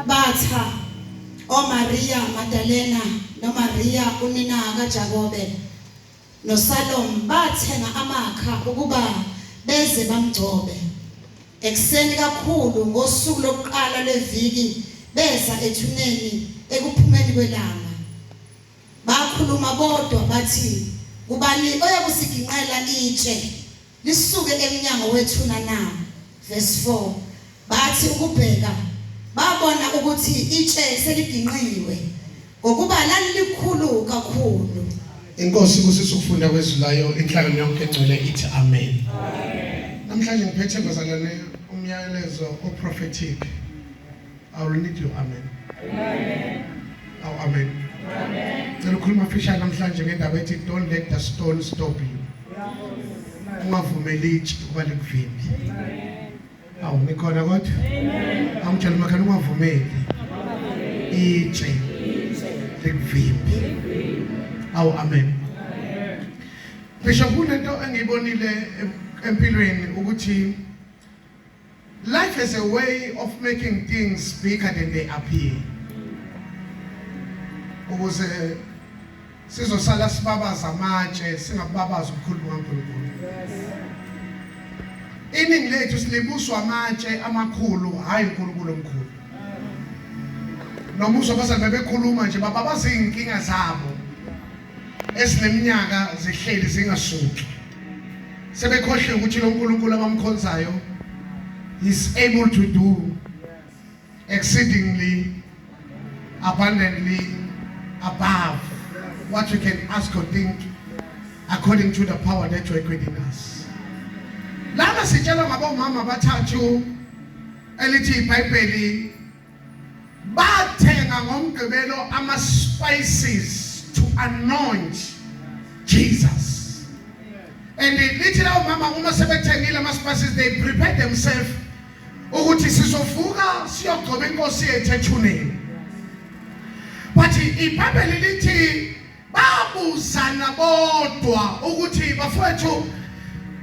Batha o Maria Magdalena no Maria unina kaJakobe no Salome bathenga amakha ukuba beze bamgcobe ekseni kakhulu ngosuku lokuqala leviki beza ethuneni ekuphumeni kwelanga bakhuluma bodwa bathi kubani oyakusiginqela itshe lisuke eminyango wethuna na verse 4 bathi ukubheka babona ukuthi itshe seliginqiwe ngokuba lalikhulu kakhulu. Inkosi kusisa ukufunda kwezulayo inhlangano yonke engcwele ithi amen. Namhlanje ngiphethe bazalwane umyalezo oprophetic. I will need you amen. Amen. Oh amen. Amen. Ngicela ukukhuluma fisha namhlanje ngendaba ethi don't let the stone stop you. Ungavumeli itshe ukuba likuvimbi. Awu nikhona kodwa? Amen. Angitshela makhana ungavumeli itshe likuvimbi. Awu amen. Bisho kunento engiyibonile empilweni ukuthi life has a way of making things bigger than they appear. Ukuze sizosala sibabaza amatshe singababaza ukukhuluma kaNkulunkulu. Iningi lethu silibuswa amatshe amakhulu hayi uNkulunkulu omkhulu. Noma uzobasa bebekhuluma nje bababaza inkinga zabo esineminyaka zihleli zingasuki. Sebekhohle ukuthi lo uNkulunkulu abamkhonzayo is able to do exceedingly abundantly above what we can ask or think according to the power that works within us. Lana sitshela ngabomama bathathu elithi iBhayibheli bathenga ngomgqibelo ama spices to anoint Jesus. And lithi lawo mama uma sebethengile ama spices they prepare themselves ukuthi sizovuka siyogcoba inkosi yethu ethuneni. But iBhayibheli lithi babuzana bodwa ukuthi bafowethu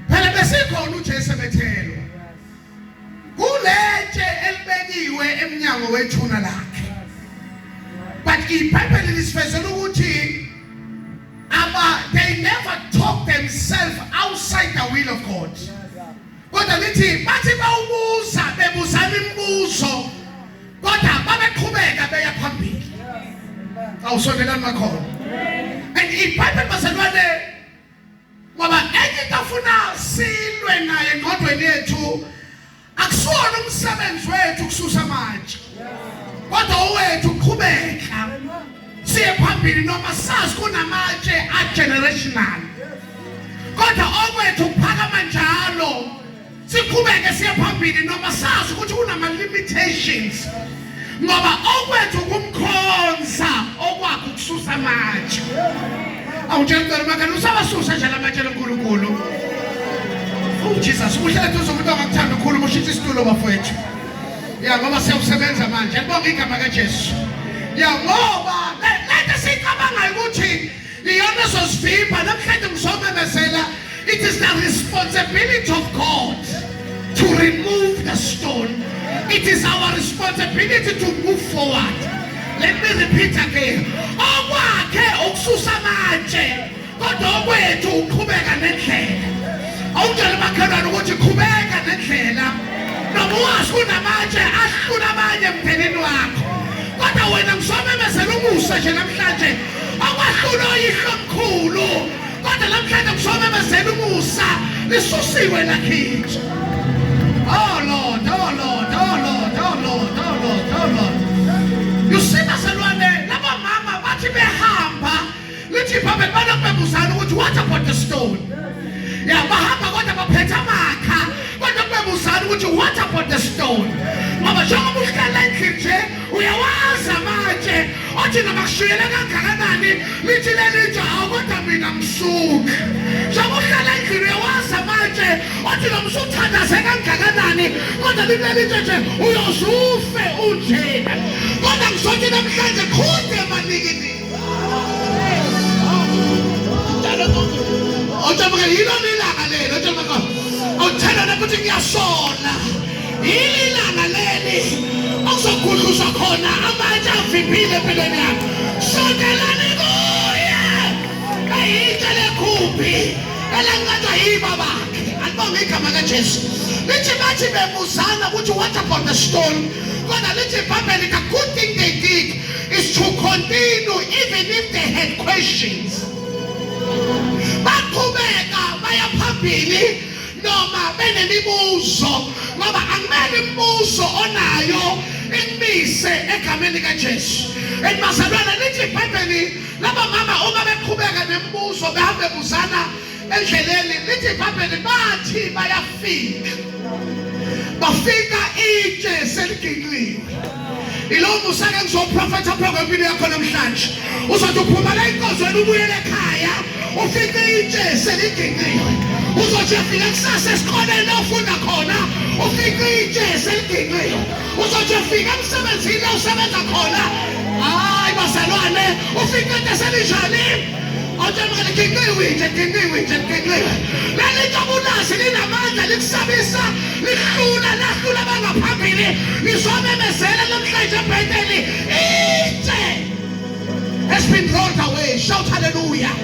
phela besikhona uJesu ebethelwa kuletshe elibekiwe eminyango wethuna lakhe. But iBhayibheli lisifezela ukuthi they never talk themselves outside the will of God. Kodwa lithi bathi bawubuza bebuzana imibuzo kodwa babeqhubeka beya phambili. Awusondelani makhona. And iBhayibheli baselwane ngoba enye tafuna silwe naye engqondweni yethu akusiwona umsebenzi wethu kususa manje. Kodwa owethu uqhubeka siye phambili noma sazi kunamatshe a-generational. Kodwa okwethu ukuphakama njalo siqhubeke siye phambili noma sazi ukuthi kunama-limitations. Ngoba okwethu kumkhonza okwakho kususa amatshe. Awutshela makani usabasusa nje lamatshe loNkulunkulu. Oh Jesus, uhlala duze umuntu ongakuthanda ukhuluma ushithe isitulo bafowethu. Ya ngoba siyawusebenza manje. Ngibonga igama kaJesu. Ya ngoba lethe sicabanga ukuthi iyona sosivimba namhlanje ngisomemezela. It is the responsibility of God to remove the stone. It is our responsibility to move forward. Let me repeat again. Okwakhe ukususa amatshe kodwa okwethu uqhubeka nendlela. Awutshela makhelwane ukuthi qhubeka nendlela. Noma wazi kunamatshe ahlula abanye emndenini wakho. Kodwa wena ngisomemezela umusa nje namhlanje. Akwahlula oyihlo omkhulu. Kodwa namhlanje ngisomemezela umusa lisusiwe lakithi. Oh Lord, oh Lord, oh Lord, oh Lord, oh Lord, oh Lord. You see baselwane laba mama bathi behamba lithi iBhayibheli banokubuzana ukuthi what about the stone? Ya bahamba kodwa baphethe amakha kodwa bebuzana ukuthi what about the stone? Ngoba njengoba uhlala endlini nje uyawazi amatshe othi noma kushiyele kangakanani lithi lelitshe kodwa mina ngisuka. Njengoba uhlala endlini uyawazi amatshe othi noma usuthandaze kangakanani kodwa lelitshe nje uyozufe unjena. Kodwa ngizothi namhlanje khuthe manikini. Ojabuka yilo lilanga lelo ojabuka awuthela nokuthi ngiyasona ililanga leli okuzokhudluza khona amatshe avimbile empilweni yakho sondelani kuye ayitshe lekhuphi elangathwa yiba bakhe. Alibonge igama kaJesu. Lithi bathi bebuzana ukuthi what about the stone? Kodwa lithi iBhayibheli the good thing they did is to continue even if they had questions. Baqhubeka baya phambili noma benemibuzo ngoba akumele imibuzo onayo imise egameni kaJesu. Emazalwana lithi iBhayibheli laba mama uma beqhubeka nemibuzo behambe buzana endleleni lithi iBhayibheli bathi bafika itshe seliginqiwe. Ilo musake ngizoprofetha phakampini yakho namhlanje uzothi uphuma la inkozweni ubuyele ekhaya ufike itshe seliginqiwe. Uzothi ufika kusasa esikoleni ofunda khona ufike itshe seliginqiwe. Uzothi ufika emsebenzini osebenza khona hayi bazalwane ufike into selinjani. Ojabuka liginqiwe nje. Leli jabulasi linamandla likusabisa lihlula bangaphambili ngizomemezela namhlanje eBhayibheli itshe has been rolled away. Shout hallelujah.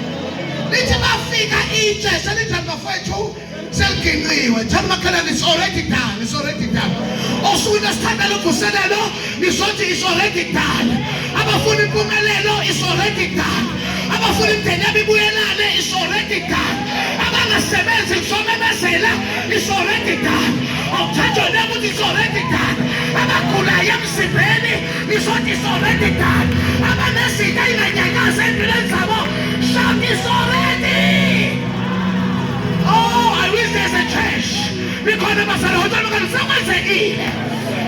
Lithi bafika itshe selinjani bafowethu seliginqiwe. Tell makhelwane it's already done. It's already done. Osukwini esithandela uvuselelo nizothi it's already done. Abafuna impumelelo it's already done. Abafuna imndeni yabo ibuyelane it's already done. Abangasebenzi ngizomemezela it's already done. Awuthatha nabo ukuthi it's already done. Abagulayo emzimbeni nizothi it's already done. Abanesitha inganyakaza empilweni zabo shout it's already. Oh, I wish there's a church. Because basalwane sekwenzekile.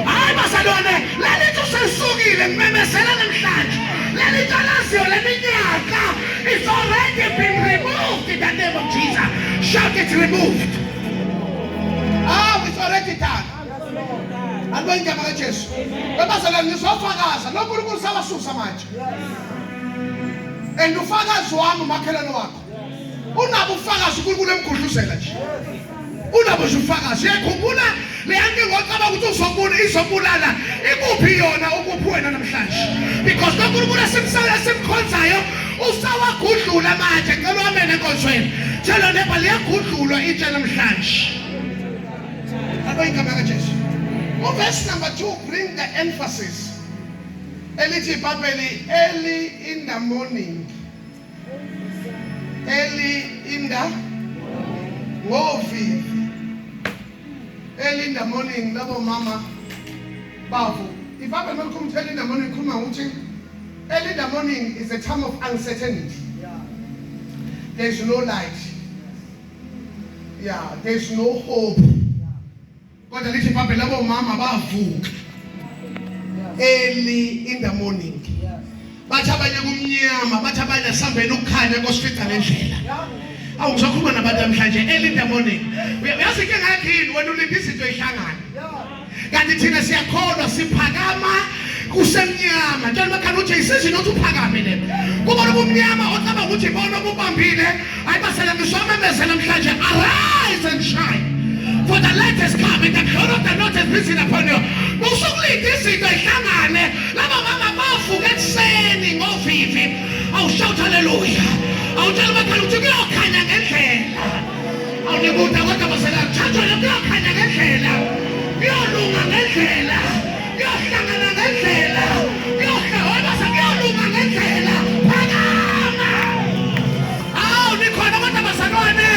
Hayi basalwane lelithi usesukile ngimemezela namhlanje. Lelithi alaziyo leminyaka it's already been removed in the name of Jesus. Shout it's removed. Ah, it's already done. Alibonge igama kaJesu. Basalwane nizofakaza lo nkulunkulu sabasusa manje. and ufakazi wami umakhelwane wakho. Unabo ufakazi uNkulunkulu emgudluzela nje. Unabo nje ufakazi. Uyakhumbula le yanto ngocaba ukuthi izobulala ikuphi yona ukuphi wena namhlanje. Because uNkulunkulu esimkhonzayo usawagudlula manje ngicela wamene enkonzweni. Tshela neba liyagudlulwa itshe namhlanje. Abayigama kaJesu. Verse number 2 bring the emphasis. Elithi iBhayibheli early in the morning. Early in the ngovivi. Early in the morning labo mama bavu. iBhayibheli malikhuluma early in the morning ikhuluma ukuthi early in the morning is a time of uncertainty. There is no light. Yeah, there is no hope. Kodwa lithi iBhayibheli labo mama bavuka early in the morning. Bathi abanye kumnyama, bathi abanye sambeni ukukhanya kosifica nendlela. Awuzokhuluma nabantu namhlanje early in the morning. Uyazi ke ngakhini wena ulinda izinto ehlangana. Kanti thina siyakholwa siphakama kusemnyama. Njalo makhana uthi isizini othi uphakame le. Kuba ubumnyama ocaba ukuthi bona ubambile, ayibasela ngisomemezela namhlanje arise and shine. For the light has come and the glory of the Lord has risen upon you. Usukulinda izinto ehlangane. Laba mama bavuka ekuseni ngovivi. Shout hallelujah. Awutshela bakhanya ukuthi kuyokhanya ngendlela. Awunibuda kodwa basela thathwa kuyokhanya ngendlela. Kuyolunga ngendlela. Kuyohlangana ngendlela. Kuyolunga ngendlela. Phakama. Nikhona kodwa basalwane.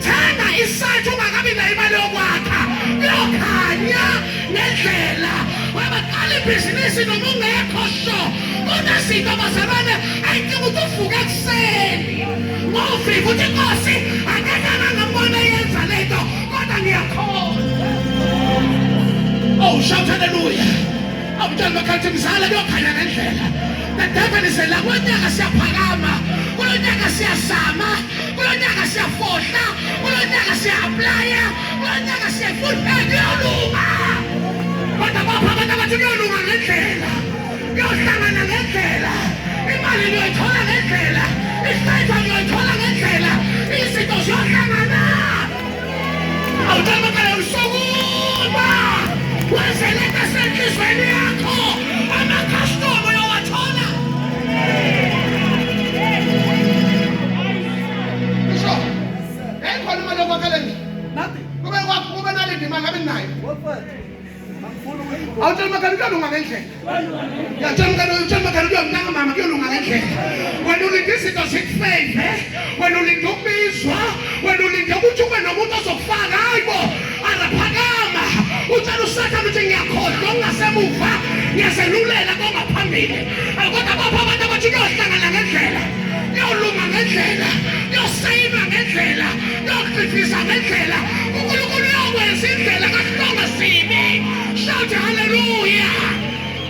Thenga isathi ungakabi nayo imali yokwakha. Kuyokhanya ngendlela. Wabaqala ibhizinisi noma ungekho sho. Kunezinto basalwane ayidingi ukuthi uvuke ekuseni. Ngovivi uthi Nkosi angeke ngambona yenza lento kodwa ngiyakholwa. Shout hallelujah. Awutshela bakhathi mzala kuyokhanya ngendlela. The devil is la kunyaka siyaphakama. Kulonyaka siyazama. Kulonyaka siyafohla. Kulonyaka siya-applya. Kulonyaka siyafuna kuyolunga. Kodwa bapha abantu abathi kuyolunga ngendlela. Kuyohlangana ngendlela. Imali niyoyithola ngendlela. Isifetho niyoyithola ngendlela. Izinto ziyohlangana. Awutshela bakhathi usukuma. Wezeleka senhlizweni yakho. Amakhastoma uyowathola. Ngisho. Ekhona imali yokwakhela. Nothing. Kube nalindi imali ngabe nayo. Awutshela bakhathi kuyolunga ngendlela. Utshela bakhathi kuyomnaka mama kuyolunga ngendlela. Wena ulinda izinto zikufave. Wena ulinda ukubizwa. Wena ulinda ukuthi ube nomuntu ozokufaka. Hayibo. Araphakama. Utshela uSathane ukuthi ngiyakhohlwa ungasemuva. Ngiyaselulela kongaphambili. Kodwa bapha abantu abathi kuyohlangana ngendlela. Kuyolunga ngendlela. Kuyosayinwa ngendlela. Kuyokufifisa ngendlela. uNkulunkulu uyokwenza indlela kahlonga sibi. Shout hallelujah.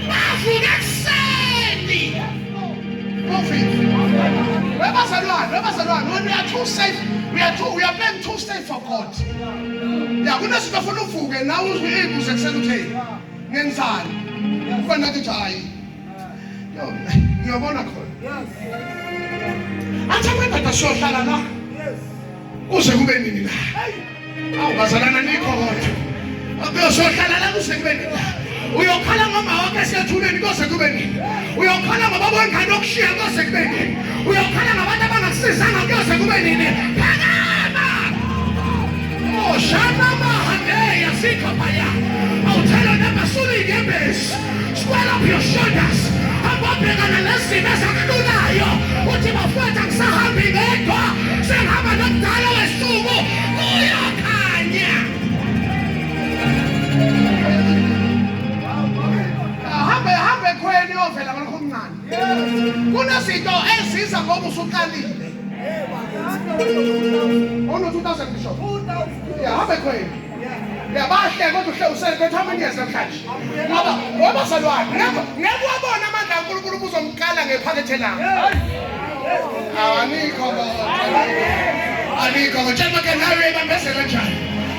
Bavuka ekuseni. When we are too safe, we are being too safe for God. Yeah, kunezinto ufuna uvuke nawe uzibuze ekuseni uthi ngenzani. Kuba nathi hayi. Yo, ngiyabona khona. Athi amadoda siyohlala la. Kuze kube nini la? Awubazalana nikho kodwa. Akuyohlala la kuze kube nini la? Uyokhala ngoma wakhe esethuleni kuze kube nini? Uyokhala ngoba bongani okushiya kuze kube nini? Uyokhala ngabantu abangakusizanga kuze kube nini? Phakama! Shana mahane yasikho phaya. Awuthela namasuli ngembesi. Square up your shoulders. Ababhekana nezimo ezakululayo. Uthi bafowethu angisahambi ngedwa. Sengihamba nomdala wesuku. Uyakhanya. Hambe khweni ovela ngakho omncane. Kunezinto eziza ngoba usuqalile. Ono 2000 bishop. Yeah, hambe khweni. Yeah, bahle kodwa uhle usebetha amanyezi namhlanje. Ngoba salwane. Ngeke wabona amandla kaNkulunkulu kuzomqala ngephakethe lakho. Anikho ngitshela ke nawe bambezela njani.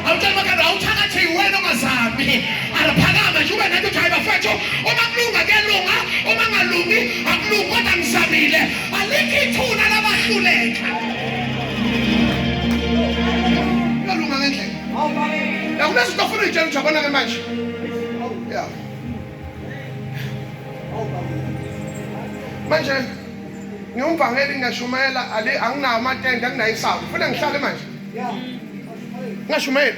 Awutshela ke awuthakathi wena ongazami. Araphakama nje ube nathi uthi bafethu uma kulunga kuyalunga, uma ngalungi akulungi kodwa ngizamile. Alikho Awunazo utafuna ijeni jabana ke manje. Yeah. Manje ngiyumvangeli ngashumayela ale anginawo amatende anginayo isawu. Ufuna ngihlale manje? Yeah. Ngashumayela.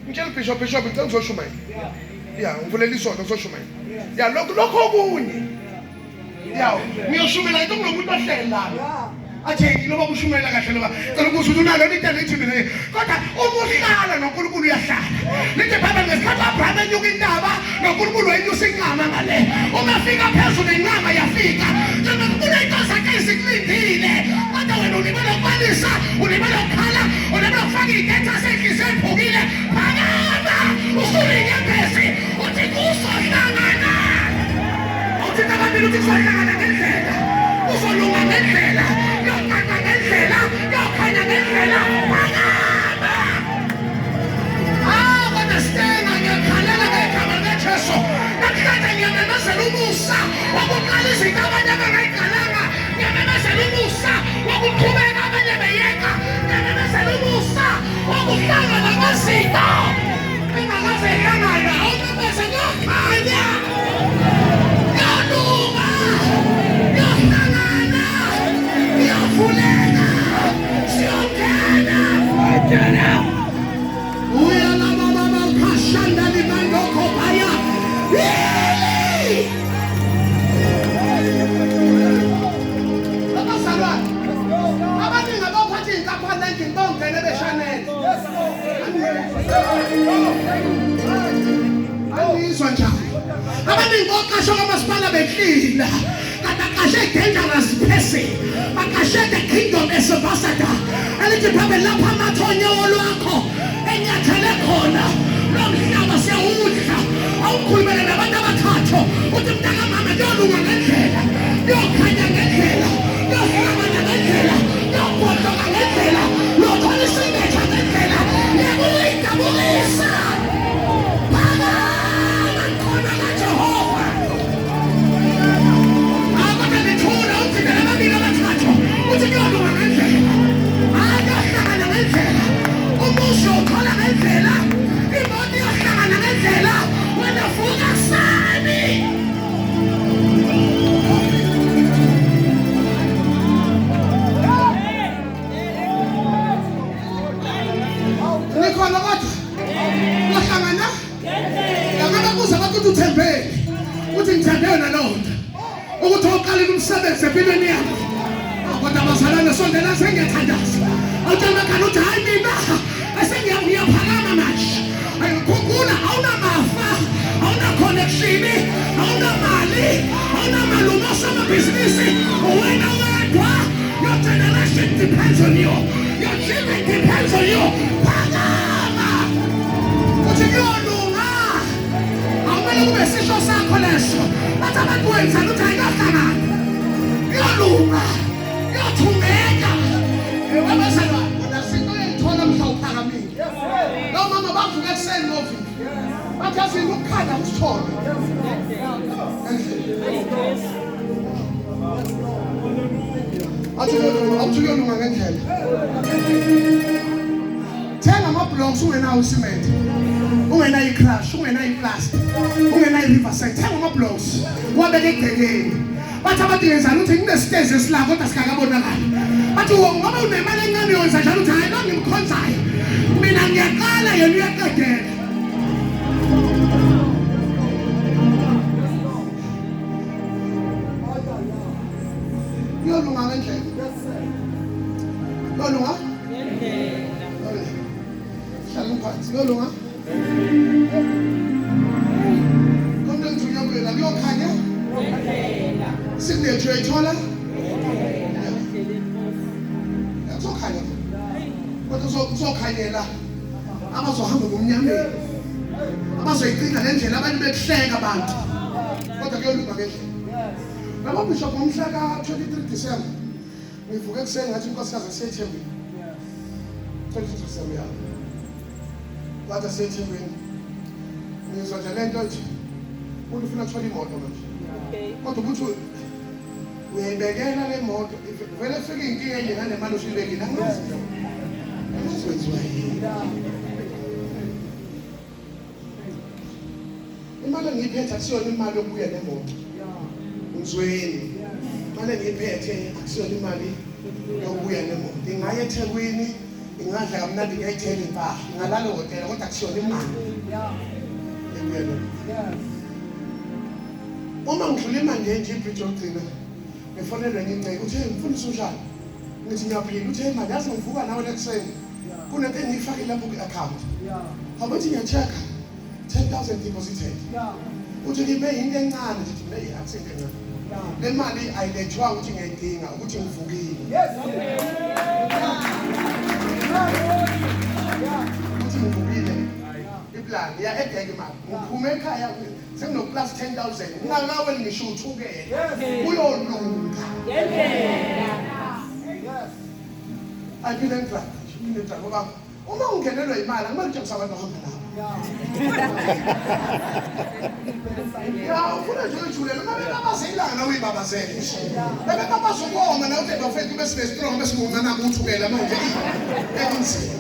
Ngitshela bishop ngicela ngizoshumayela. Yeah, ngivulela isonto ngizoshumayela. Yeah, lokho okunye. Yeah, ngiyoshumela into kunomuntu ohleli la. Athi loba kushumela kahle loba cela ukuthi unalo into lethi mina kodwa umuhlala noNkulunkulu uyahlala lithi baba ngesikhathi Abraham enyuka intaba noNkulunkulu wenyusa inqama ngale uma fika phezulu inqama yafika njengoba kunento zakhe isikulindile kodwa wena ulibele ukbalisa ulibele ukukhala ulibele ukufaka idata senhliziyo ephukile phakama usulinyembezi uthi kusohlangana uthi kababili uthi kusohlangana ngendlela uzolunga ngendlela yokhanya ngendlela phakama kodwa Stena ngiyakhalela ngegama likaJesu namhlanje ngiyamemezela umusa wokuqala izinto abanye abangayigqalanga ngiyamemezela umusa wokuqhubeka abanye beyeka ngiyamemezela umusa wokuhlangana kwezinto engakaze ihlangana awumemeze ngiyakhanya ngiyalunga ngiyahlangana ngiyavuleka siyongena uyalabababashanda limandoko baya abazalwane abaningi abaphatha iy'nkampani endlini bongene beshanele angizwa njalo abaningi boqashwa kwamasipala behlila kanti aqashe dangerous person baqashe the kingdom ambassador elithi phambe lapha amathonyewo lwakho enyathele khona lo mhlaba siyawudla awukhulumele nabantu abathathu uthi mntakamama kuyolunga ngendlela kuyokhanya ngendlela kuyohlangana ngendlela kuyobhodoka ngendlela uyothola isingetha ngendlela yakuyidabukisa phakama khona kaJehova akade ngithula uthi nababili abathathu uthi kuyolunga ngendlela ayahlangana ngendlela umuso uthola ngendlela imoto iyahlangana ngendlela wena vuka sani nikhona kodwa lahlangana ngakana kuze bathi uthembele uthi ngithembeyo nalonto ukuthi oqalile umsebenzi empilweni yakho kodwa abazalwane sondela sengiyathandaza awuthembekani uthi hayi mina asengiyaphakama manje ayikhumbula awunamafa awuna-connection awunamali awunamalume osomabhizinisi wena wedwa your generation depends on you your children depends on you phakama uthi kuyolunga awumele kube sisho sakho leso bathi abantu wenzani uthi ayikahlangana kuyolunga kuyothumeka abazalwane nasinto engithola mhla uphakamile lo mama bavuka ekuseni novini bathi azinto ukukhanda usithole athi awuthuyolunga ngendlela thenga ama-blocks ungenawo usimende ungenayo i-crush ungenayo i-plastic ungenayo i-riverside thenga ama-blocks wabeke egcekeni bathi abantu ngenzani ukuthi kunesitezi esilapho kodwa sikakabonakali bathi ngoba unemali encane yonza njalo uthi hayi lo ngimkhonzayo mina ngiyaqala yena uyaqedela yolunga ngendlela yolunga hlala phansi yolunga konke ngithunyabela kuyokhanya signature uyayithola kuzokhanya kodwa kuzokhanyela abazohamba ngomnyameni abazoyigcina ngendlela abantu bekuhleka abantu kodwa kuyolunga ngendlela Lama bishop ngomhla ka-23 December ngivuke ekuseni ngathi unkosikazi asethembeni 23 December yabo bathi asethembeni ngizwa nje lento nje ufuna ukuthola imoto manje kodwa ukuthi uyayibekela le moto vele fika inkinga enye nganemali usuyibekile angazi kwenziwa yini imali engiyiphethe akusiyona imali yokubuya nemoto ngizweni imali engiyiphethe akusiyona imali yokubuya nemoto ingaya eThekwini ingadla kamnandi ngiyayithenga impahla ngalalo hotela kodwa akusiyona imali yokubuya nemoto uma ngidlula imali nje ibridge yokugcina ngifonelwe nginceke uthe mfundisi unjani ngithi ngiyaphila uthe imali yazi ngivuka nawe lekuseni kunento engiyifake lapho ku-account abathi ngiya-check-a 10,000 deposited uthi ngibe yinto encane ngithi mina akusiyinto encane le mali ayilethwanga ukuthi ngiyayidinga ukuthi ngivukile ukuthi ngivukile iplan ya ebheke imali ngiphume ekhaya senginoplus 10,000 ngingakawe ngisho uthukele kuyolunga ayiphile ngidla ngoba uma ungenelwa imali akumele ujabulisa abantu ahamba nabo ufuna nje uyijulela uma bebabazela nawe uyibabazele bebebabaza ukoma nawe uthi bafethu besinestrong besimuncanako uthukela manje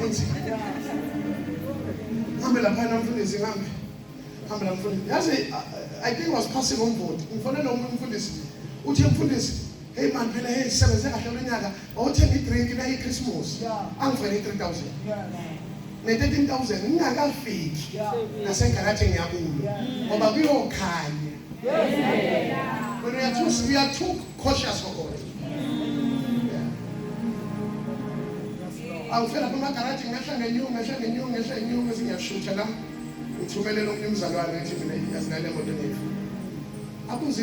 kunzima hambe laphana mfundisi hambe la mfundisi yazi I think was passing on board ngifonela umuntu umfundisi uthi mfundisi hey man phela hey sebenze kahle lonyaka awuthenga idrink na iChristmas angifele 3,000 ne-13,000 ngingakafiki nasengalathi ngiyabulo ngoba kuyokhanya when we are too cautious for God awufela kumagaraji ngehla ngenyungu ngiyashutha la ngithumelele omunye umzalwane ethi mina yazinale moto ngiyifu abuze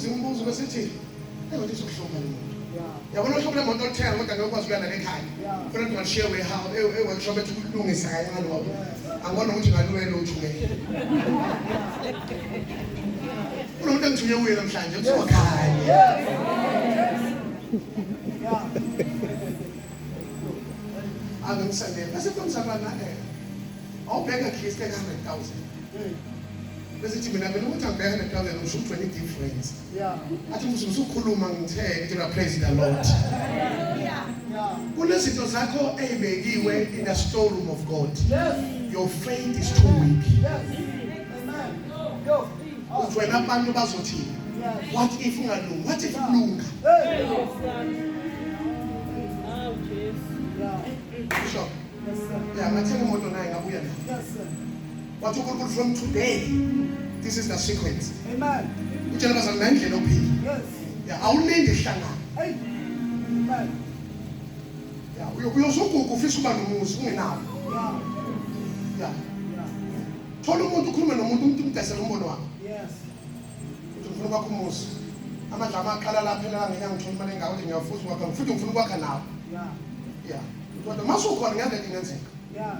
imbuzo besithi ebathi sokuhlonga le moto yabona uhlobo lemoto olithenga kodwa ngekwazi ukuyana ekhaya kufanele ungashiye workshop ethi ukulungisa kancane ngoba angibona ukuthi ngaluwelo uthumele kunomuntu engithunywe kuye namhlanje kuthiwa khanya angisandele bese kumzalwana awubheka Kristu ka 100,000 bese mina ukuthi angibheka 100,000 usho 20 difference athi usukhuluma ngithe ngithi praise the Lord kunezinto zakho ezibekiwe in the storeroom of God your faith is too weak wena abantu bazothi what if ungalunga what if ulunga Bishop yeah ngathela imoto naye ngabuya nayo what you from today this is the sequence amen utshela bazali nendlela ophila yeah awulinde ihlangana amen yeah uyosuguga ufisa uba nomuzi ungenawo yeah thola umuntu ukhuluma nomuntu umdesela umbono wakho yes ufuna kwakho umuzi amandla amaqala lapha phela ngeke ngithola imali engako ukuthi ngiyafuza kwakho futhi ngifuna ukwakha nawo yeah kodwa masukhona ngeke ngenzeka yeah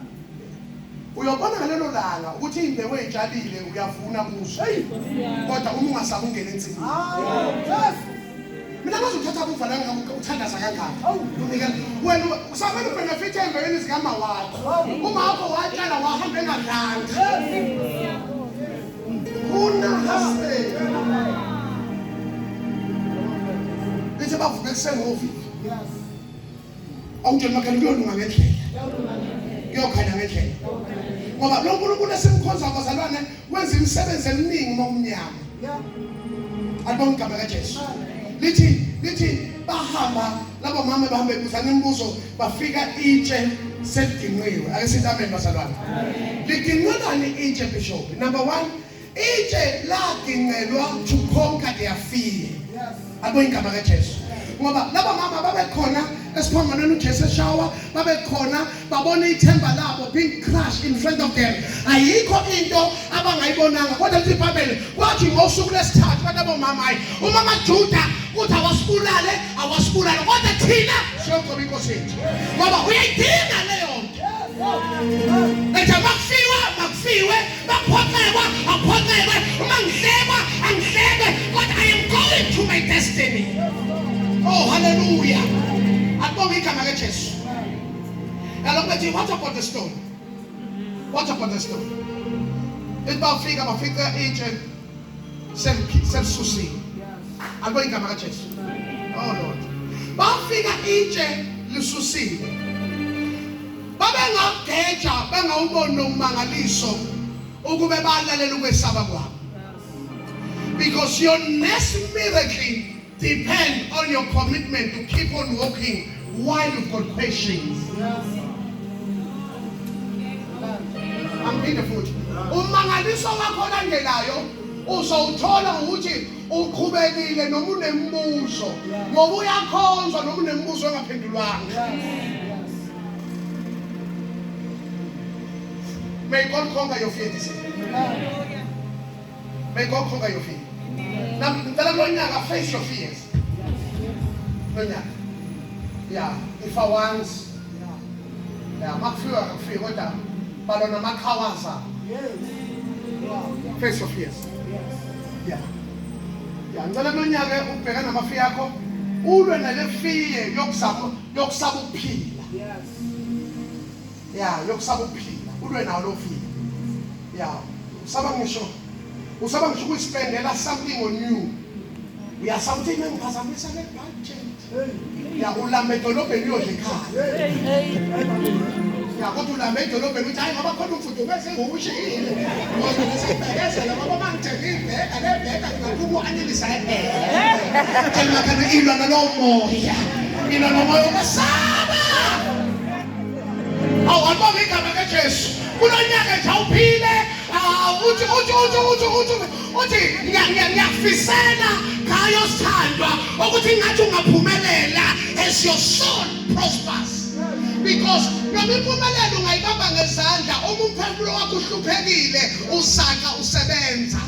uyobona ngalelo langa ukuthi imbewu etshalile uyavuna kuzo kodwa uma ungasabe ungena ensini yes mina bazothatha ukuvana ngakho uthandaza kangaka unika wena usamele benefit embeweni zikama wakho uma wakho watshala wahamba engadlanga una hase bese bavuke kusengovi yes awungena makani kuyolunga ngendlela kuyokhanya ngendlela ngoba lo nkulunkulu esimkhonza abazalwane wenza imisebenzi eminingi momnyama alibonke igama kaJesu lithi bahamba labo mama bahamba ebuzana imibuzo bafika itshe selidinqiwe ake sithi amen bazalwane lidinqelani itshe bishop number 1 itshe ladinqelwa to conquer their fear alibonke igama kaJesu ngoba laba mama babekhona esiphamboneni uJesu eshawa babekhona babona ithemba labo being crushed in front of them ayikho into abangayibonanga kodwa lithi iBhayibheli kwathi ngosuku lesithathu kwalabo mama uma amaJuda uthi awasibulale kodwa thina siyoqoba inkosi yethu ngoba uyayidinga leyo nto ethi makufiwe baphoxekwe uma ngihlekwe kodwa I am going to my destiny. Oh, hallelujah. Akubonga igama kaJesu. Yaloku bethi what about the stone? What about the stone? Bafika itshe semsusile. Akubonga igama kaJesu. Oh Lord. Bafika itshe lisusile. Babengageja bengawubona umangaliso ukube balalela ukwesaba kwabo. Because your next miracle depends on your commitment to keep on walking while you've got questions. Amphinde futhi. Umangaliso wakho olandelayo uzowuthola ukuthi uqhubekile noma unembuzo, ngoba uyakhonzwa noma unembuzo engaphendulwanga. May God conquer your fear this year. May God conquer your fear. Now, face your fears. Yeah, if I once, face your fears. Yeah. Ngicela kulonyaka ubhekana namafiya akho ulwe nale fear yokusaba ukuphila. Yeah, yokusaba ukuphila. Ulwe nawo lo fear. Yeah, usaba ngisho ukuspendela something on you. Yeah, something engiphazamisa le budget. Yeah, ulamba edolobheni uyodla ekhaya. Yeah, kodwa ulamba edolobheni uthi hayi ngoba khona umfundo bese ngokushiyile. Ngoba ngisibhekeza ngoba mangithengile alebheka ngakho uanelisa ephela. Thelma kana ilwa nalomoya. Ilwa nomoya wesaba. Awubona igama kaJesu. Kulonyaka nje awuphile. Uthi ngiyafisela ngayo sithandwa ukuthi ngathi ungaphumelela as your soul prospers. Because noma impumelelo ungayibamba ngezandla uma umphefumulo wakho uhluphekile usaka usebenza.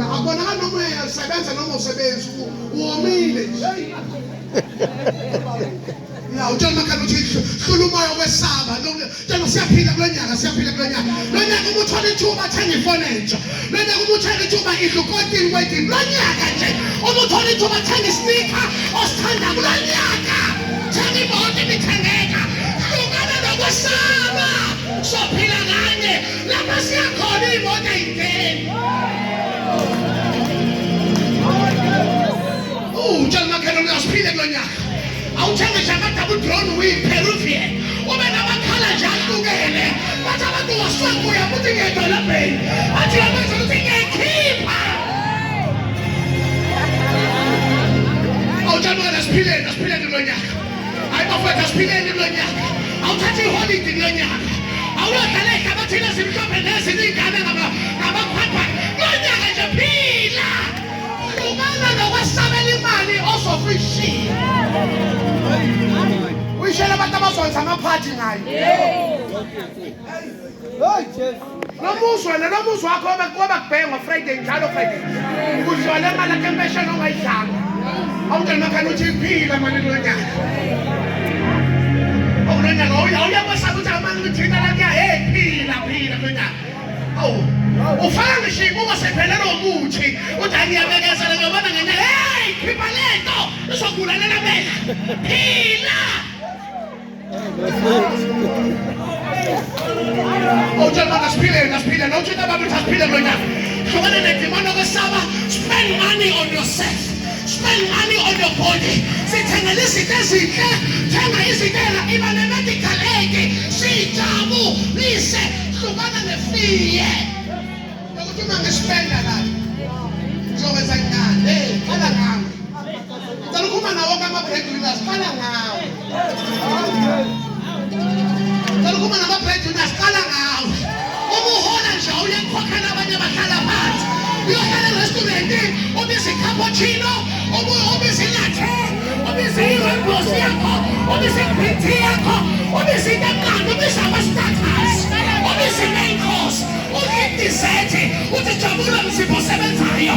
Akubonakala noma usebenza noma usebenza uwomile nje. Yeah, utshela makani uthi hlula umoya wesaba. Tshela siyaphila kulonyaka. Lonyaka uma uthola ithuba thenga ifone entsha. Lonyaka uma uthola ithuba idla ukontini kwedini. Lonyaka nje uma uthola ithuba thenga isneaker osithanda kulonyaka. Thenga imoto imithengeka. Hlukana nokwesaba. Sophila kanye. Lapha siyakhona imoto ey'ndeni. Tshela makani uyasiphile kulonyaka. Awuthenge nje ama-double drone uyi-Peruvian ube namakhala nje ahlukene bathi abantu wasakuya futhi ngedolobheni bathi yamenza ukuthi ngiyakhipha. Awutshalwa nasiphileni kulo nyaka. Hayi bafowethu asiphileni kulo nyaka. Awuthathe iholide kulo nyaka. Awuyodlala ey'hlabathini ezimhlophe neziningane ngamakhwapha. Kulo nyaka nje phila. Hlukana nokwesabela imali ozofuyishiya. Uyishela abantu abazonza amaphathi ngayo. Nomuzwa wakho koba kubhengwa Friday njalo Friday. Kudlala imali yakhe empesheni ongayidlanga. Awutshela makhani uthi iphila manje kulonyaka. Awulonyaka awuyakwesaba ukuthi amanje uthina la kuya phila kulonyaka. Awu ufaka ngisho ibuko sephelele umuthi uthi angiyabekezela ngiyobona ngene khipha lento izokulalela mina phila. Awutshala ngasiphile nawutshala abantu asiphile kulonyaka. Hlukana nedimoni okwesaba. Spend money on yourself. Spend money on your body. Sithengele izinto ezinhle. Thenga izinto iba ne-medical aid. Sijabulise. Hlukana nefiye. Ukuthi uma ngispenda kahle ngizokwenza njani? Khala ngawe. Ngicela ukukhuluma nawo wonke ama-breadwinners. Khala ngawe. Ngicela ukukhuluma nama-breadwinners. Khala ngawe. Uma uhola nje uyakhokhela abanye abahlala phansi. Uyohlala eresturenti ubize i-cappuccino, ubize i-latte, ubize i-Rooibos yakho, ubize i-green tea yakho, ubize into emnandi, ubize ama-starters, ubize i-main course, udle i-dessert, uthi jabula mzimba osebenzayo,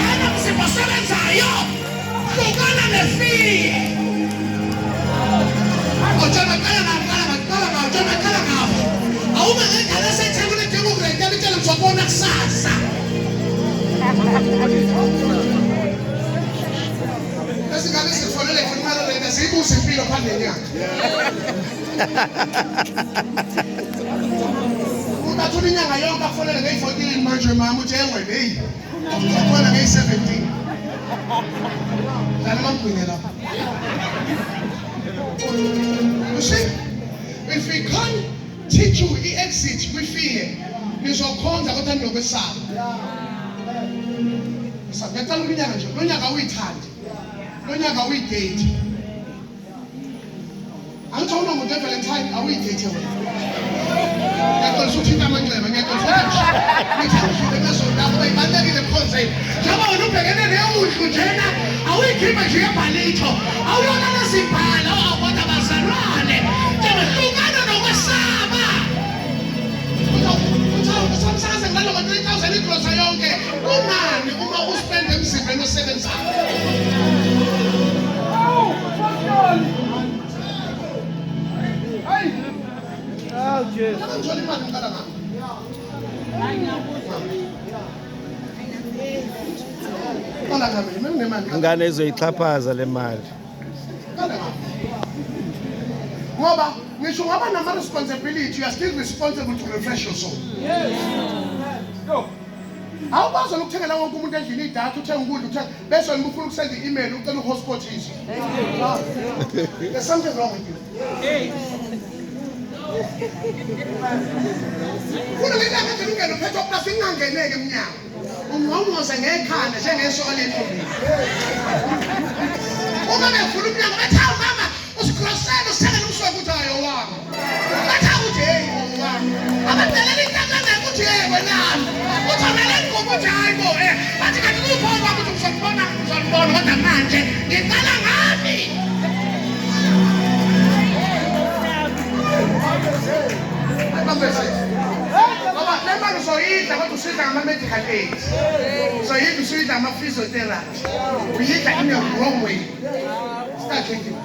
hana mzimba osebenzayo, hlukana nefiye. Awutshela kala ngawo. Awume ngengane esethekule edinga ukurentela itshela ngizobona kusasa. Esingabe sifonele khona imali renta siyibuze impilo phambi nenyanga. Ubathula inyanga yonke afonele ngeyi-14 manje mama uthi engwebe hey. Uzakhona ngeyi-17. Dlala amagwinye lapha. You see? If we can't teach you exit with fear, nizokhonza kodwa ninokwesaba. Ngiyacela ukunyaka nje, lo nyaka uyithandi. Lo nyaka uyidate. Angithola umuntu eValentine awuyidate wena. Ngiyaqala ukuthi amanxeba, ngiyaqala ukuthi ngizodaba bayibalekile ekhonzeni. Njengoba wena ubhekene neyuhlu njena, awuyikhipha nje ebhalito. Awuyona lesibhala awukwada bazalwane. Njengohlukana nokwesaba. Usamsaze ngalo 3000 igrosa yonke. Kunani uma uspende emzimbeni osebenzayo? Ingane ezoyixhaphaza le mali. Ngoba ngisho ngaba nama responsibility, you are still responsible to refresh your soul. Awukwazi ukuthengela wonke umuntu endlini idatha, uthenga ukudla, uthenga bese wena ufuna ukusenda i-email ucela uhotspot izo. There's something wrong with you. Kuna ngilanga nje ungena uphethe oplasi ingangeneke emnyango. Ungqongqoze ngekhanda njengesoka lentombi. Uma befuna umnyango bathi hawu mama usikrosela usithengele umswako ukuthi hayo wami. Bathi ukuthi hey wami. Abadelela inkangala ukuthi hey wena. Uthamela inkomo ukuthi hayi bo bathi kanti kupho kwami ukuthi uzobona kodwa manje ngiqala ngami. Ngoba le mali uzoyidla kodwa usuyidla ngama-medical aid. Uzoyidla usuyidla ngama-physiotherapy. Uyidla in the wrong way. Start drinking.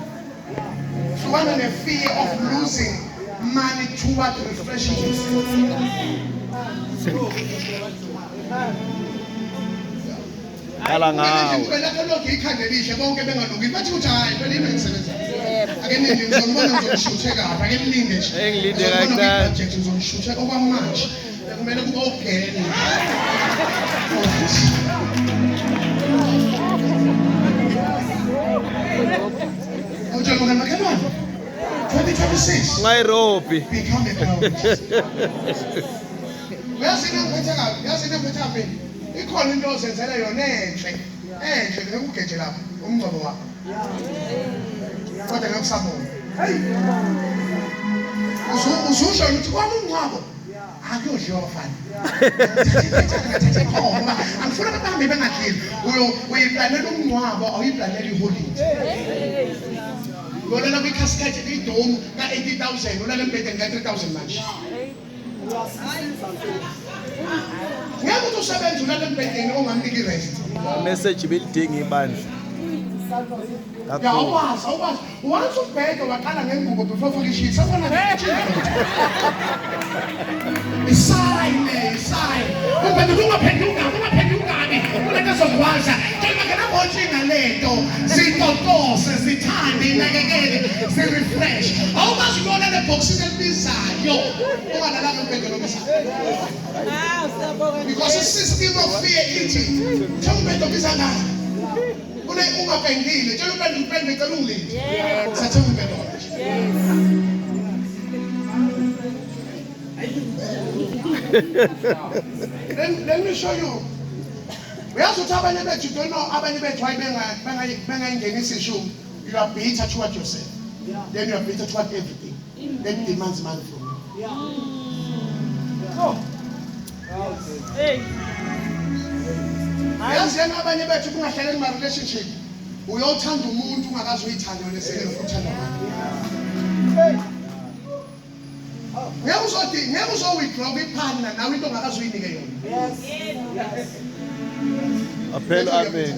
If you want the fear of losing money toward refreshing yourself. Kala ngawo. Ngicela lokho ikhandelishe bonke bengalungi. Bathi uthi hayi phela into engisebenza. Ake nini ngizobona ngizomshuthe kahle. Ake nilinde nje. Engilinde kancane. Budget ngizomshuthe okwamanje. Kumele kube ogeni. Awujalo ngani makhelwane? 2026. Ngayrobi. Become a priority. Yazi ngiphethe kabi. Ikhona into ozenzela yona enhle ngekugejela lapha umngcwabo wakho. Kodwa ngiyakusabona. Hey. Uzusho ukuthi kwami umngcwabo akuyodliwa bafana. Thathe khoma. Angifuna abantu bahambe bengadlili. Uyiplanela umngcwabo awuyiplanela iholiday. Yolala kwi-casket idome ka-80,000 ulala embhedeni ka-3,000 manje. Ngeke ukuthi usebenze ulala embhedeni ongamniki i-rest. Message belidinga ibandla. Awukwazi. Once ubheke waqala ngengubo before ufake ishiti, sabona isayine. Ubheke ungaphendukabi. Kulento zokwaza. Ngeke ngabontshinga lento. Zitotose, zithande, inakekele, zirefresh. Awukwazi ukubona le boxini elibizayo. Ungalalanga embhedeni obizayo. Because the system of fear eating. Umbhede obiza ngani? Ungaphendile, tshela uphendule cela ungilinde. Sathe umbhede wakhe. Let me show you. Uyazi ukuthi abanye bethu abanye bethu bengayingenisa ishumi. You are bitter toward yourself. Then you are bitter toward everything. Then it demands money from you. Yazi abanye bethu kungahleleki ma relationship. Uyothanda umuntu ungakazi uyithanda wena sekele uthanda abantu. Ngeke uzowithdraw kwiphani nawe into ongakazi uyinike yona. Waphela amen.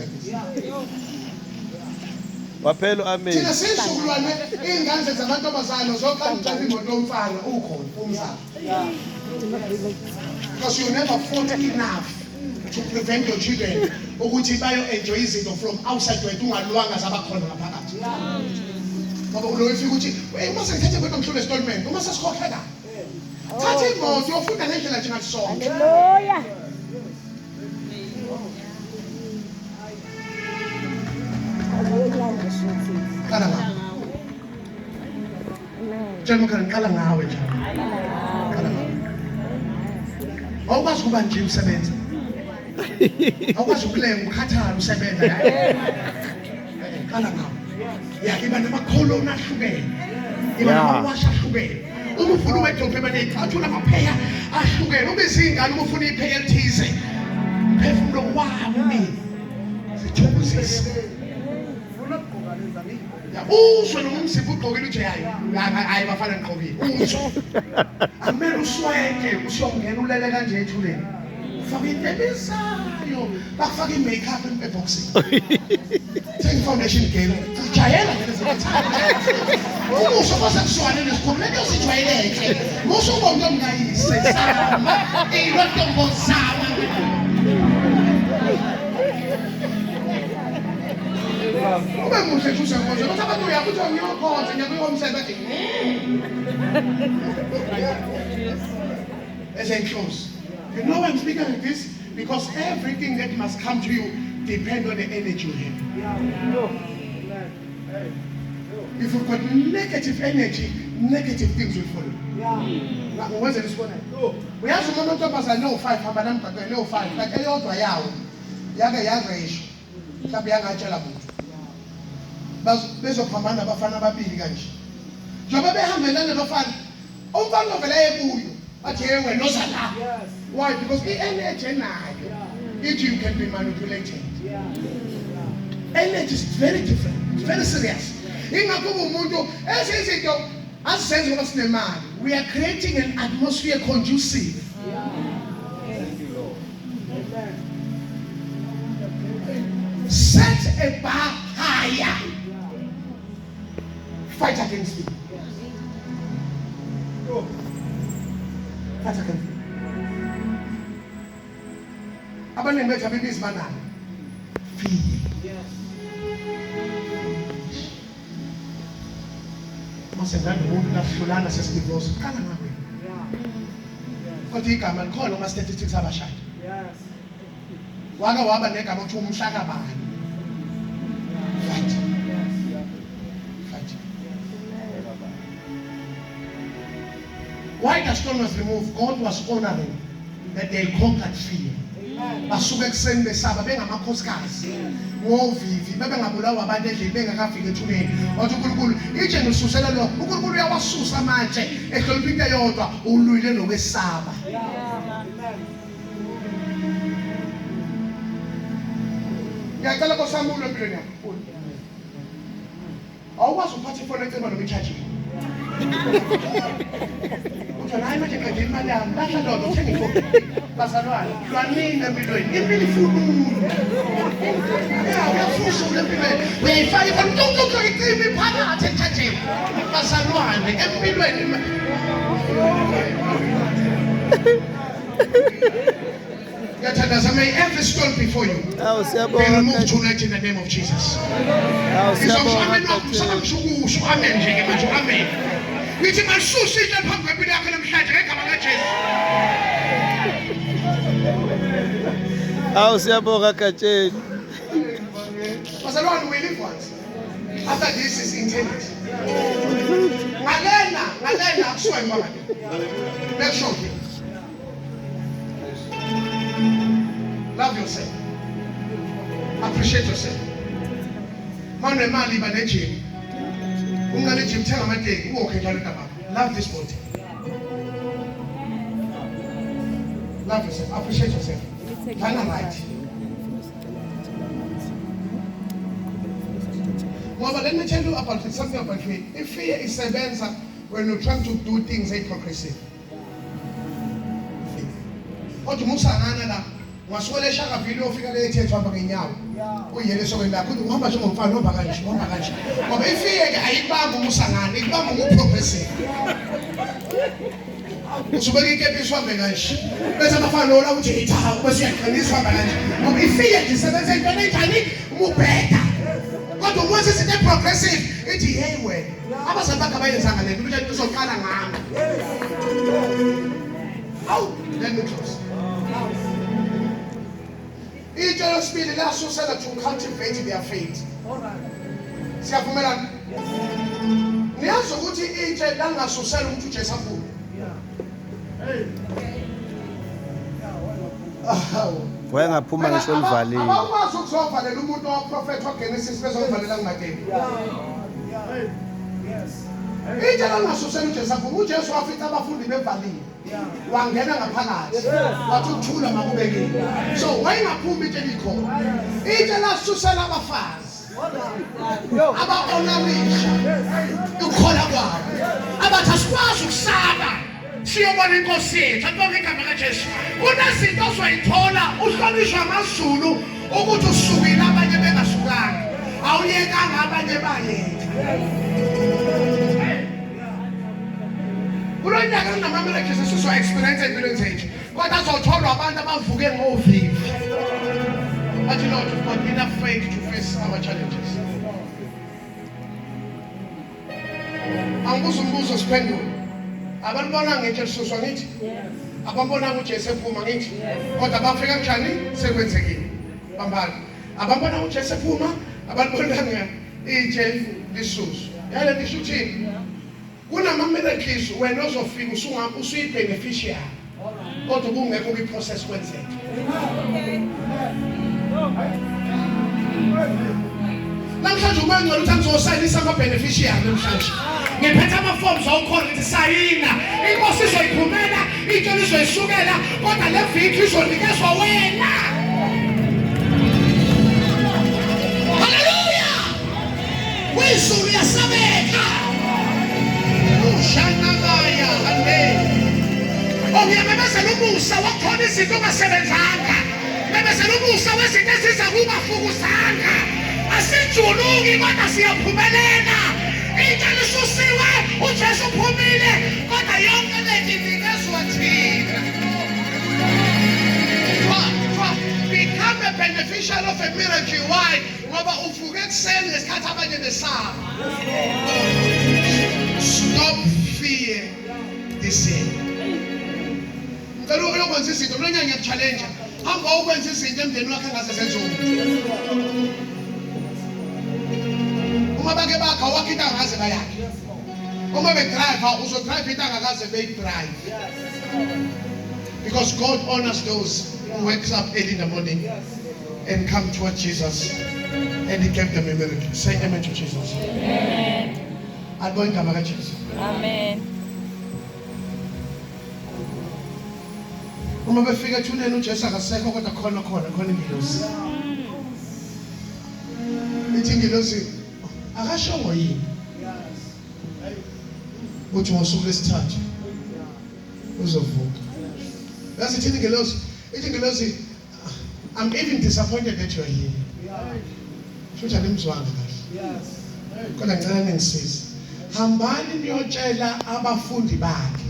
Waphela amen. Thina sizukulwane ingane zamantombazane zoqala imoto yomfana ukhona umzali. Because you never fought enough to prevent your children ukuthi bayo enjoy izinto from outside wethu ungalwanga zabakhona ngaphakathi. Ngoba ulofika ukuthi uma sengithethe kwethu ngishule installment uma sesikhokhela. Thatha imoto uyofunda ngendlela nje ngasonke. Haleluya. Kana. Amen. Tshela umakhaya ngiqala ngawe njalo. Ngiqala ngawe. Awukwazi ukuba nje usebenza. Awukwazi ukulenga ukhathala usebenza. Qala ngawe. Ya iba namakholoni ahlukene. Iba namawasha ahlukene. Uma ufuna uwedrophe banezicathulo amapheya ahlukene. Uma izingane uma ufuna ipheya elithize. Phefumulo wami. Sithokozise. Uzwe noma umzimba ugqokile uthi hayi bafana ngiqokile. Uzwe. Akumele usweke usiyongena ulele kanje ethuleni. Ufake intebisayo. Bakufaka i-makeup eboxini. Thank foundation game. Jayela nje lezo. Umusho kwasekuswane nesikhulu usijwayeleke. Musho ubonke ngayise sama. Ilontombo zama. Ube muhle thusa konje. Kodwa abantu uyakuthi ngiyokhonza ngiyakuyomsebenzi. As I close. You know why I'm speaking like this? Because everything that must come to you depends on the energy you have. If you've got negative energy, negative things will follow. When's this one? We have some moment of us I know 5, but I'm not know 5. Like I don't know. Yaga issue. Sabi yaga chala butu. Bezo phamana bafana ababili kanje. Njoba behambelana bafana. Umfana ovela ebuyo. Bathi yewe noza la. Why? Because the energy nayo. You can be manipulated. Energy is very different. It's very serious. We are creating an atmosphere conducive. Set a bar higher. Fight against it. Fight against it. Abaningi bethu abibizi manani. Masengane umuntu lahlulana sesidivorce qala ngawe. Kodwa igama likhona uma statistics abashaya. Waka waba negama uthi umshaka bani. Fight. Why the stone was removed? God was honoring that they conquered fear. Basuke ekuseni besaba bengamakhosikazi ngovivi bebengabulawa abantu endlini bengakafika ethuneni wathi uNkulunkulu itshe ngisusela lo uNkulunkulu uyawasusa manje ehlonipha into eyodwa ulwile nokwesaba. Ngiyacela kosamulo empilweni yakho. Awukwazi ukuphatha ifoni ecema noma i-charge. Hayi manje ngeke imali yami lahla lolo uthenga ifoni bazalwane lwanini empilweni impilo ifululu uyafusha empilweni uyayifaka ifoni tonke icima iphakathi echajeni bazalwane empilweni Yathandaza, may every stone before you be removed tonight in the name of Jesus. Amen. Amen. Nithi masusi into phambi kwempilo yakho namhlanje ngegama kaJesu. Siyabonga Katsheni. Bazalwane we live once. After this is intended. Ngalena akusiwa imali. Make sure. Love yourself. Appreciate yourself. Manje imali iba nejini. Ungale gym thenga amateki uwokhe njalo tababa. Love this body. Love yourself. Appreciate yourself. Find a right. Well, but let me tell you about something about fear. If fear is sebenza when you're trying to do things hypocrisy. Kodwa musangana la waswelesha kapili ofika le ethethu hamba ngenyawo. Uyele sokweni lakho uhamba nje ngomfana ohamba kanje. Ngoba ifike ayibamba umusangana, ikubamba ngoprogressive. Usubeka ikephi uhambe kanje. Bese abafana la uthi itha bese uyaqinisa uhamba kanje. Ngoba ifike isebenza into enjani umubheka. Kodwa uma sithi progressive ithi hey wena abasabaka bayenzanga lento ukuthi uzoqala ngami. Let me close. Itshe yesibili lasusela to cultivate their faith. Siyavumelana? Niyazi ukuthi itshe langasusela umuntu uJesu aphuma. wayengaphuma ngisho livalile. Abakwazi ukuzovalela umuntu oprofeti waGenesis bezovalela kumadeni. Itshe langasusela uJesu aphuma. uJesu wafika abafundi bevalile. Wangena ngaphakathi. Wathi ukuthula makubekile. So wayengaphumi itshe likhona. Itshe lasusela abafazi. Aba-onarisha ukukhola kwabo abathi asikwazi ukusaba siyobona inkosi yethu abonke igama kaJesu. Kunezinto ozoyithola uhlonishwa amaZulu ukuthi usukile abanye bengasukanga, awuyekanga abanye bayeka. Kulo nyaka kunama-miracles esizo-experience empilweni zethu, kodwa azotholwa abantu abavuke ngovivi. But you know, we've got enough faith to face our challenges. Angibuza umbuzo siphendule. Abantwana ngetshe lisuswa ngithi? Abambona uJesu ephuma ngithi? Kodwa bafika kanjani? Sekwenzekile. Bambala. Abambona uJesu ephuma, abantwana itshe lisuswa. Yale ngisho uthini? Kunama-miracles wena ozofika usuyi-beneficiary. Kodwa kungekho kwi-process kwenzeka. Namhlanje ubengcola ukuthi angizosayinisa ama-beneficiary namhlanje. Ngiphethe ama-forms awukhona ukuthi sayina. Inkosi izoyiphumela, itshe lizoyisukela, kodwa le viki izonikezwa wena. Haleluya! Kuyizulu yasabeka. Ushanabaya, haleluya. Ngiyamemezela umusa wakhona izinto ongasebenzanga. Memezela umusa wezinto eziza kungafukuzanga. Asijuluki kodwa siyaphumelela. Itshe lisusiwe, uJesu uphumile, kodwa yonke le ndikezwa thina. Become a beneficiary of a miracle. Why? Ngoba uvuke ekuseni ngesikhathi abanye besaba. Stop fear this year. Ngicela ukwenza izinto mina ngiyakuchallenge. Hamba ukwenza izinto emndeni wakhe engaze senze umuntu. Uma bake bakha wakhe into angaze bayakhe. Uma bedrive uzodrive into angakaze beyidrive. Because God honors those who wakes up early in the morning and come toward Jesus, and He gave them a miracle. Say amen to Jesus. Amen. I'm going to Jesus. Amen. Uma befika ethuneni uJesu akasekho kodwa khona ingilosi. Ithi ingilosi akashongo yini? Uthi ngosuku lesithathu uzovuka. Yazi ithi ingilosi, I'm even disappointed that you are here. Futhi alimzwanga kahle. Kodwa ngicela ningisize. Hambani niyotshela abafundi bakhe.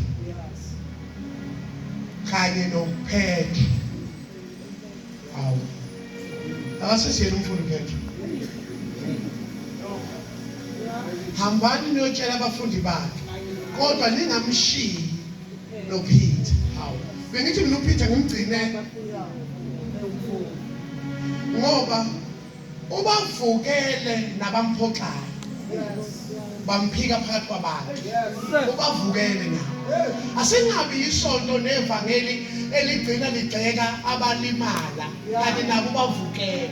Kanye noPetro. Awu. Akasesiyena umfundi Petro. Hambani niyotshela abafundi bakhe. Kodwa ningamshiyi noPeter. Awu. Bengithi mina uPeter ngimgcine. Ngoba ubavukele nabamphoxayo. Bamphika phakathi kwabantu. Ubavukele nabo. Asingabi isonto nevangeli eligcina ligxeka abalimala kanti nabo bavukele.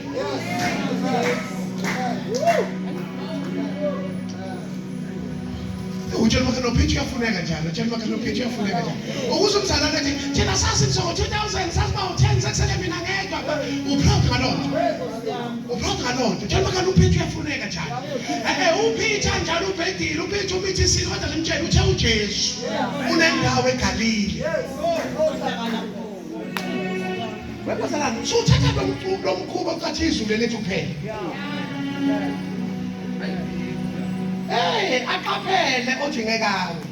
Utshela makano pitch yafuneka njalo, utshela makano pitch yafuneka njalo. Ukuze umzalwane ethi thina sasithi 2000 sasiba u10 sekusele mina ngedwa. Uproud ngalonto. Utshela makano upitch yafuneka njalo. UPeter njalo ubhedile, uPeter umithi isini kodwa limtshela uthe uJesu unendawo eGalile. Webazalana, suthatha lo mkhuba ucathi izulu lethu kuphela. Aqaphele othi ngekawe.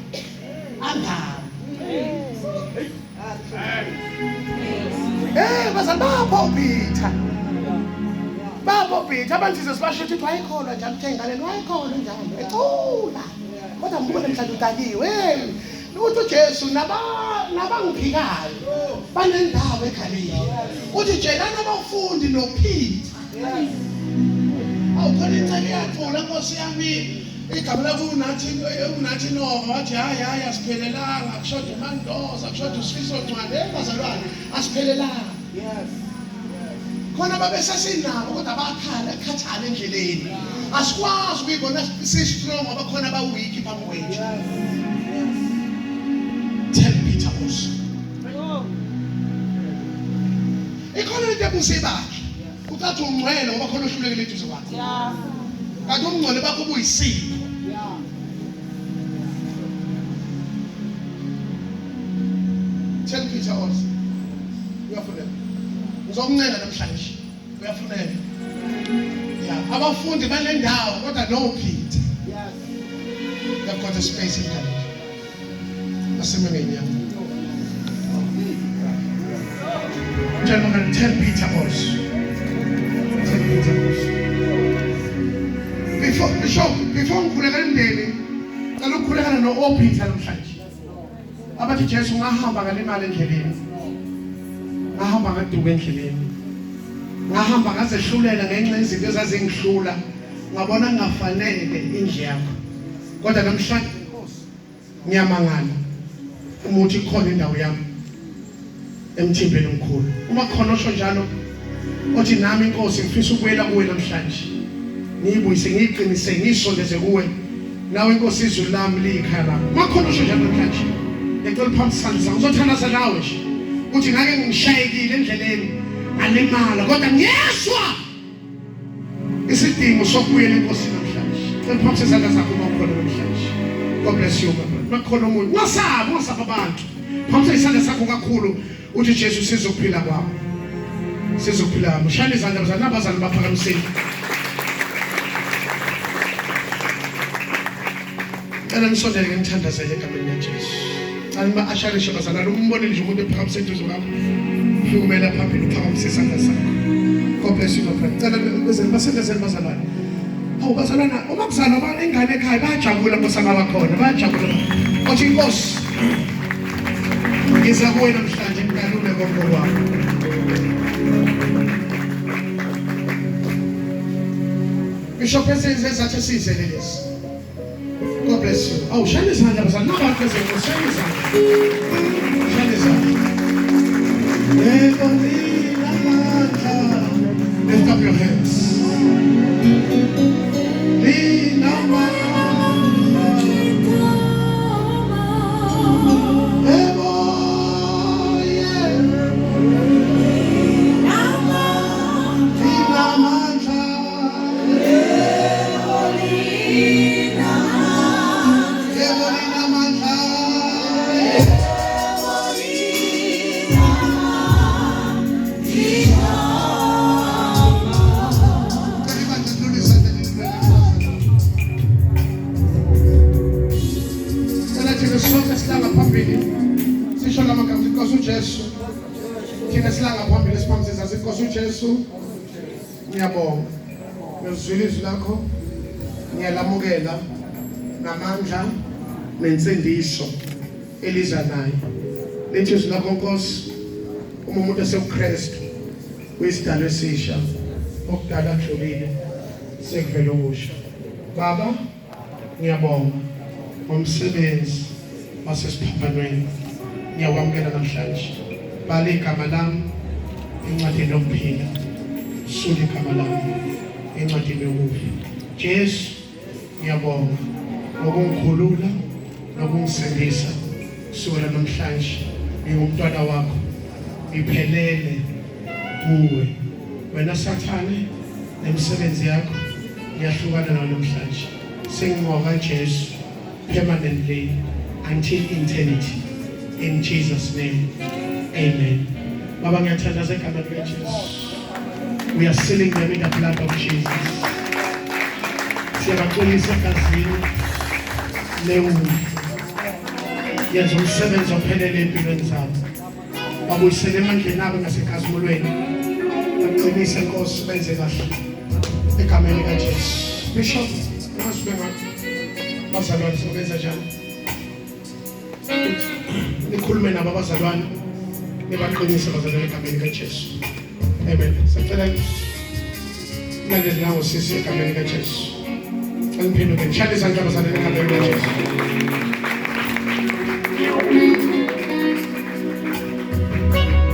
Angawe. Baba Peter abantu sibasho ukuthi wayekholwa njalo uthengaleni wayekholwa njalo. Ecula. Kodwa mbone mhlawumbe utakiwe. Uthi uJesu nabangiphikayo banendawo eGalile. Uthi tshelana abafundi noPeter. Awukhona incele yathula Nkosi yami. igama lakunathi Nova wathi hayi asiphelelanga akushoda uMandoza akushoda uSifiso Ncwane bazalwane asiphelelanga. Yes. Khona babesasinabo kodwa bakhala ekhathana endleleni. Asikwazi ukuyibona si-strong ngoba khona abaweak phambi kwethu. 10 Peter also. Ikhona into ebusibakhe. Uthatha ungcwele ngoba khona ohlulekile eduze kwakho. Yeah. Kanti ungcwele bakho ubuyisipho. Yeah. Tell Peter also. Uyafuneka. Ngizokuncenga namhlanje. Uyafuneka. Yeah, abafundi banendawo kodwa no Peter. Yes. They've got a space in there. Asemengeni yami. Gentlemen, tell Peter also. Tell Peter also. Before ngikhuleka endlini, ngicela ukukhulekana no Peter namhlanje. Abathi Jesu ngahamba ngalimala endleleni. Ngahamba ngaduka endleleni. Ngahamba ngazehlulela ngenxa yezinto ezazingihlula. Ngabona ngafanele indle yakho. Kodwa namhlanje Nkosi ngiyamangala. Umuthi khona indawo yami emthimbeni omkhulu. Uma khona osho njalo othi nami Nkosi ngifisa ukuyela kuwe namhlanje. Ngiyibuyise ngiqinise ngisondeze kuwe. Nawe Nkosi izulu lami liyikhaya lami. Uma khona osho njalo namhlanje ngicela phambi sandla ngizothandaza nawe nje. Uthi ngake ngishayekile endleleni ngalimala kodwa ngiyezwa isidingo sokubuyela enkosini namhlanje. Ngicela phambi sandla zakho uma khona namhlanje. God bless you, my brother. Makhona umuntu. Wasaba abantu. Phambi isandla sakho kakhulu uthi Jesu sizokuphila kwami. Sizokuphila kwami. Shaya izandla bazana abazali baphakamiseni. Kana nisondele ngithandazele egameni likaJesu. Alima asharishe bazana umbone nje umuntu ephakamiseni duze kwakho. Ufike phambili uphakamise isandla sakho. God bless you, my friend. Cela basendezele bazalwane. Awu bazalwana uma kuzalwa ingane ekhaya bayajabula ngosana bakhona bayajabula. Othi Nkosi ngiza kuwe namhlanje ngikalule konke kwakho. Bishop ezathi sizele lesi. God bless you. Awu shaya izandla bazalwana nabantu bezelo shaya izandla. Shaya izandla. Lift up your hands. Jesu ngiyabonga ngizwile izwi lakho ngiyalamukela namandla nensindiso eliza nayo lethi izwi lakho Nkosi umuntu eseKristu uyisidalwa esisha okudala kudlulile sekuvela okusha. Baba ngiyabonga ngomsebenzi wasesiphambanweni ngiyawamukela namhlanje bhala igama lami encwadini yokuphila sula igama lami encwadini yokufa. Jesu ngiyabonga ngokungikhulula nokungisindisa kusukela namhlanje ngingumntwana wakho ngiphelele kuwe. Wena Sathane nemisebenzi yakho ngiyahlukana nawe namhlanje. Sengingqoka Jesu permanently until eternity. In Jesus' name, amen. Baba ngiyathandaza egameni likaJesu. We are sealing them in the blood of Jesus. Siyabaxolisa egazini lewundlu. Yenza umsebenzi ophelele empilweni zabo. Babuyisele emandleni abo ngasekhazimulweni. Baqinise Nkosi benze kahle egameni likaJesu. Bishop, ngasibeka bazalwane sobenza njani? Nikhulume nabo abazalwane. Nebaqinise bazalwane egameni likaJesu. Amen. Sicela ulandele nawo sisi egameni likaJesu. Angiphenduke shaya izandla bazalwane ekhaya likaJesu.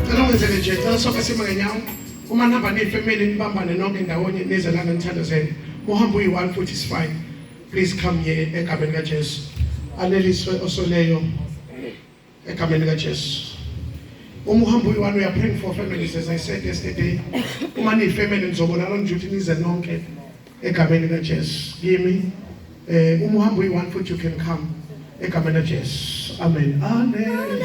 Cela ungenzele nje, cela sonke sime ngenyawo. Uma nihamba niyifamily nibambane nonke ndawonye nizelana nithandazene. Uhambe uyi-1 futhi is fine. Please come here egameni likaJesu. Aneliswe osoleyo egameni likaJesu. Uma uhamba uyi-1 we are praying for families as I said yesterday. Uma niyifamily nizobonana nje ukuthi nize nonke egameni likaJesu. Kimi uma uhamba uyi-1 futhi you can come egameni likaJesu. Amen. Amen.